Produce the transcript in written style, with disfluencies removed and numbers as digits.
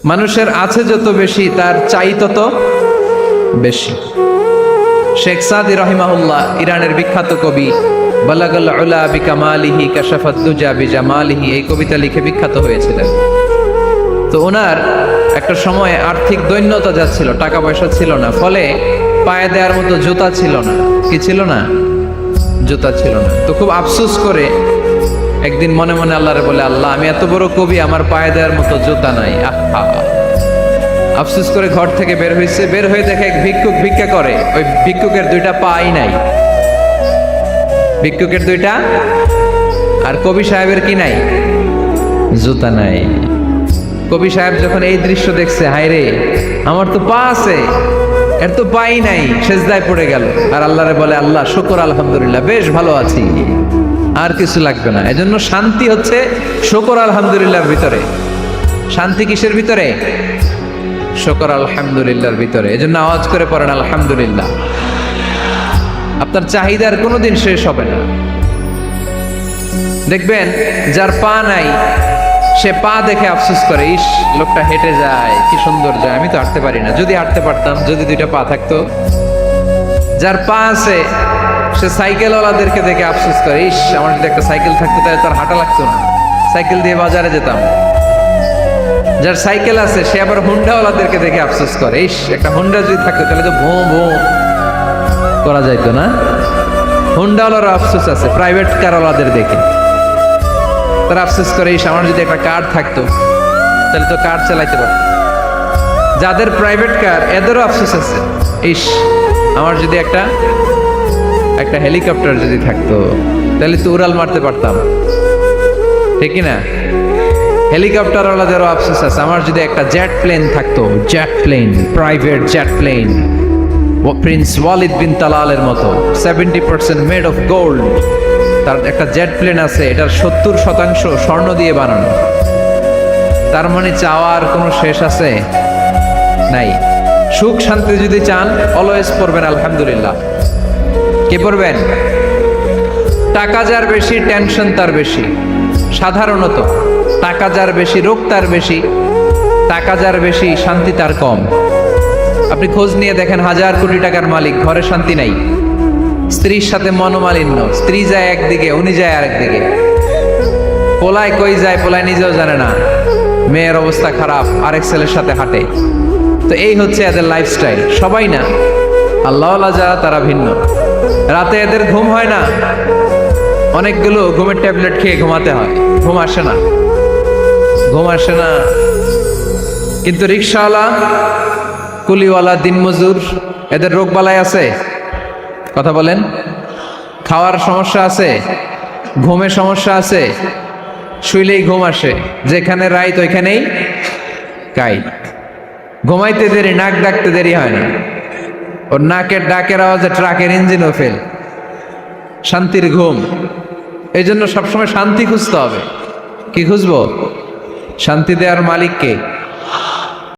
মানুষের আছে যত বেশি তার চাই তত বেশি। শেখ সাদি রহিমাহুল্লাহ, ইরানের বিখ্যাত কবি, বালাগাল উলা বিকামালিহি কাশাফাত দুজা বিজামালিহি, এই কবিতা লিখে বিখ্যাত হয়েছিলেন। তো ওনার একটা সময় আর্থিক দৈন্যতা যাচ্ছিল, টাকা পয়সা ছিল না, ফলে পায়ে দেওয়ার মতো জুতা ছিল না। কি ছিল না? জুতা ছিল না। তো খুব আফসোস করে একদিন মনে মনে আল্লাহরে বলে, আল্লাহ, আমি এত বড় কবি, আমার পায়ে দেওয়ার মতো জুতা নাই। আফসোস করে ঘর থেকে বের হয়েছে। বের হয়ে দেখে এক ভিক্ষুক ভিক্ষা করে। ওই ভিক্ষুকের দুইটা পাই নাই, ভিক্ষুকের দুইটা, আর কবি সাহেবের কি নাই? জুতা নাই। কবি সাহেব যখন এই দৃশ্য দেখছে, হায় রে, আমার তো পা আছে, এর তো পাই নাই, সেজদায় পড়ে গেল আর আল্লাহরে বলে, আল্লাহ শুকর আলহামদুলিল্লাহ, বেশ ভালো আছি, আর কিছু লাগবে না। এজন্য শান্তি হচ্ছে শুকর আলহামদুলিল্লাহর ভিতরে। শান্তি কিসের ভিতরে? শুকর আলহামদুলিল্লাহর ভিতরে। এজন্য আওয়াজ করে পড়েন আলহামদুলিল্লাহ। আপনার চাহিদার কোনোদিন শেষ হবে না। দেখবেন যার পা নাই, সে পা দেখে আফসোস করে, ইস, লোকটা হেঁটে যায়, কি সুন্দর যায়, আমি তো হাঁটতে পারি না, যদি হাঁটতে পারতাম, যদি দুইটা পা থাকতো। যার পা আছে, সে সাইকেলওয়ালাদেরকে দেখে আফসোস করে, ইস, আমার যদি একটা সাইকেল থাকতো তাহলে তার হাঁটা লাগতো না, সাইকেল দিয়ে বাজারে যেতাম। যার সাইকেল আছে, সে আবার হুন্ডাওয়ালাদেরকে দেখে আফসোস করে, ইস, একটা হুন্ডা যদি থাকতো তাহলে তো ভোঁ ভোঁ করা যাইতো না। হুন্ডাওয়ালারও আফসোস আছে প্রাইভেট কারওয়ালাদের দেখে, তারা আফসোস করে, ইস, আমার যদি একটা কার থাকতো তাহলে তো কার চালাইতে পারতো। যাদের প্রাইভেট কার, এদেরও আফসোস আছে, ইস, আমার যদি একটা হেলিকপ্টার যদি থাকতো তাহলে তো উড়াল মারতে পারতাম, ঠিক না? হেলিকপ্টারওয়ালাদেরও আফসোস আছে, আমার যদি একটা জেট প্লেন থাকতো, jet plane, private jet plane, prince Walid bin তালালের মতো 70% মেড অফ গোল্ড, তার একটা জেট প্লেন আছে, এটার 70% স্বর্ণ দিয়ে বানানো। তার মানে চাওয়ার কোনো শেষ আছে? নাই। সুখ শান্তি যদি চান, অলওয়েজ পড়বেন আলহামদুলিল্লাহ। কে পড়বেন? টাকা যার বেশি, টেনশন তার বেশি। সাধারণত টাকা যার বেশি, রোগ তার বেশি। টাকা যার বেশি, শান্তি তার কম। আপনি খোঁজ নিয়ে দেখেন, 1000 কোটি টাকার মালিক, ঘরে শান্তি নাই। স্ত্রীর সাথে মনোমালিন্য, স্ত্রী যায় একদিকে, উনি যায় আরেকদিকে। পোলায় কই যায়, পোলায় নিজেও জানে না, মেয়ের অবস্থা খারাপ, আরেক ছেলের সাথে হাঁটে। তো এই হচ্ছে এদের লাইফস্টাইল। সবাই না, আল্লাহওয়ালা যারা, তারা ভিন্ন। রাতে এদের ঘুম হয় না, অনেকগুলো ঘুমের ট্যাবলেট খেয়ে ঘুমাতে হয়, ঘুম আসে না, ঘুম আসে না। কিন্তু রিক্সাওয়ালা, কুলিওয়ালা, দিনমজুর, এদের রোগ বালাই আছে? কথা বলেন। খাওয়ার সমস্যা আছে, ঘুমের সমস্যা আছে, শুইলেই ঘুম আসে, যেখানে রাইত ওইখানেই কাইত। ঘুমাইতে দেরি, নাক ডাকতে দেরি হয় না, ওর নাকের ডাকের আওয়াজে ট্রাকের ইঞ্জিনও ফেল। শান্তির ঘুম। এই জন্য সবসময় শান্তি খুঁজতে হবে। কি খুঁজবো? শান্তি দেওয়ার মালিককে।